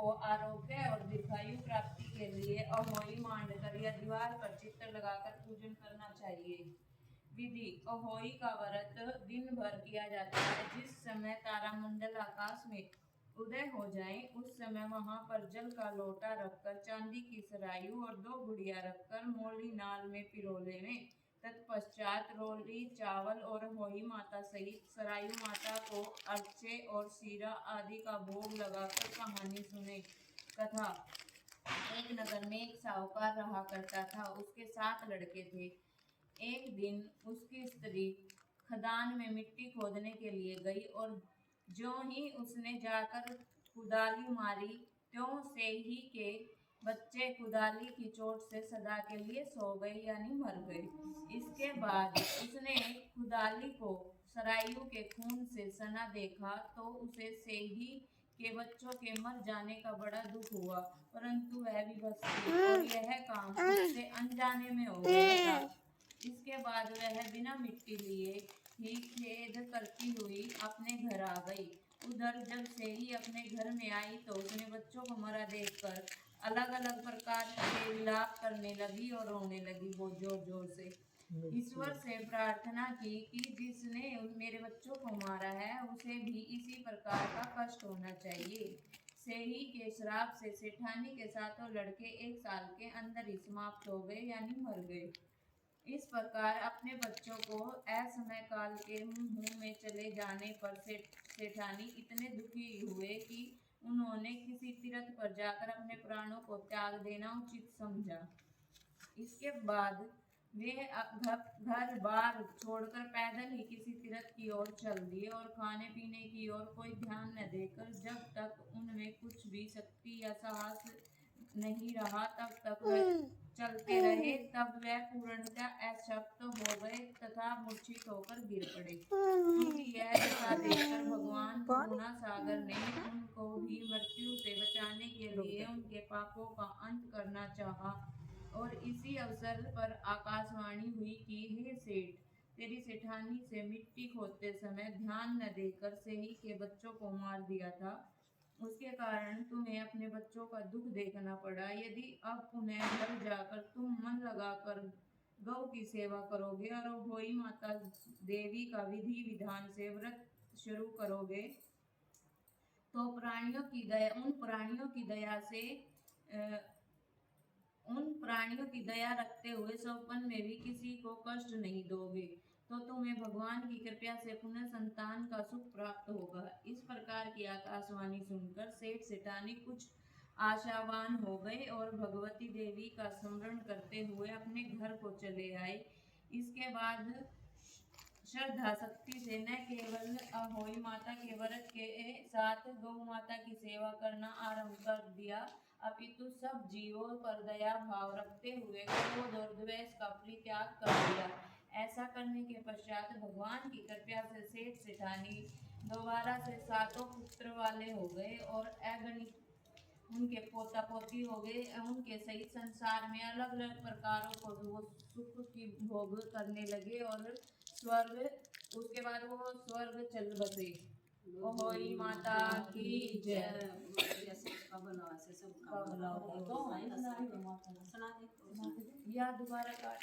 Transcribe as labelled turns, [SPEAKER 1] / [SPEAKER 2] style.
[SPEAKER 1] और आरोग्य और दीर्घायु प्राप्ति के लिए अहोई मांडकर या दीवार पर चित्र लगाकर पूजन करना चाहिए। विधि: अहोई का व्रत दिन भर किया जाता है। जिस समय तारामंडल आकाश में उदय हो जाए उस समय वहां पर जल का लोटा रखकर, चांदी की सरायू और 2 गुड़िया रखकर मोली नाल में पिरो लें। तत्पश्चात रोली चावल और होई माता सहित सरायू माता को अर्चे और सीरा आदि का भोग लगाकर कहानी सुने। कथा: एक नगर में एक साहूकार रहा करता था। उसके 7 लड़के थे। एक दिन उसकी स्त्री खदान में मिट्टी खोदने के लिए गई और ज्यों ही उसने जाकर कुदाली मारी त्यों से ही के बच्चे कुदाली की चोट से सदा के लिए सो गए यानी मर गए। इसके बाद उसने कुदाली को सरायू के खून से सना देखा तो उसे सेही के बच्चों के मर जाने का बड़ा दुख हुआ, परंतु वह विवश थी और यह काम उससे अनजाने में हो गया था। इसके बाद वह बिना मिट्टी लिए ही खेद करती हुई अपने घर आ गई। उधर जब सेही अपने घर में आई तो उसने बच्चों को मरा देखकर अलग अलग प्रकार के विलाप करने लगी और रोने लगी बहुत जोर जोर से। ईश्वर से प्रार्थना की कि जिसने मेरे बच्चों को मारा है उसे भी इसी प्रकार का कष्ट होना चाहिए। सेही के श्राप से सेठानी के 7 लड़के 1 साल के अंदर ही समाप्त हो गए यानी मर गए। इस प्रकार अपने बच्चों को असमय काल के मुंह में चले जाने पर सेठानी इतने दुखी हुए कि उन्होंने किसी तीर्थ पर जाकर अपने प्राणों को त्याग देना उचित समझा। इसके बाद वे घर बार छोड़कर पैदल ही किसी तीर्थ की ओर चल दिए और खाने पीने की ओर कोई ध्यान न देकर जब तक उनमें कुछ भी शक्ति या साहस नहीं रहा तब तक वह चलते रहे। तब वह पूर्णतः अशक्त हो गए तथा मूर्छित होकर गिर पड़े। उनकी यह दशा देखकर भगवान करुणा सागर ने उनको भी मृत्यु से बचाने के लिए उनके पापों का अंत करना चाहा और इसी अवसर पर आकाशवाणी हुई कि हे सेठ, तेरी सेठानी से मिट्टी खोदते समय ध्यान न देकर सेही के बच्चों को मार दिया था। उसके कारण तुम्हें अपने बच्चों का दुख देखना पड़ा। यदि अब पुनः घर जाकर तुम मन लगाकर गौ की सेवा करोगे और भोई माता देवी का विधि विधान से व्रत शुरू करोगे तो उन प्राणियों की दया रखते हुए सौपन में भी किसी को कष्ट नहीं दोगे तो तुम्हें भगवान की कृपा से पुनः संतान का सुख प्राप्त होगा। इस प्रकार की आकाशवाणी सुनकर सेठ सेठानी कुछ आशावान हो गए और भगवती देवी का स्मरण करते हुए अपने घर को चले आए। इसके बाद श्रद्धा शक्ति से न केवल अहोई माता के व्रत के साथ गौ माता की सेवा करना आरंभ कर दिया, अपितु सब जीवों पर दया भाव रखते हुए क्रोध और द्वेष का परित्याग कर दिया। ऐसा करने के पश्चात भगवान की कृपा से सेठ सेठानी दोबारा से 7 पुत्र वाले हो गए और अगणित उनके पोता पोती हो गए। उनके सहित संसार में अलग अलग प्रकारों को वो सुख की भोग करने लगे और उसके बाद वो स्वर्ग चल बसे। ओहोई माता की जय। या दोबारा काट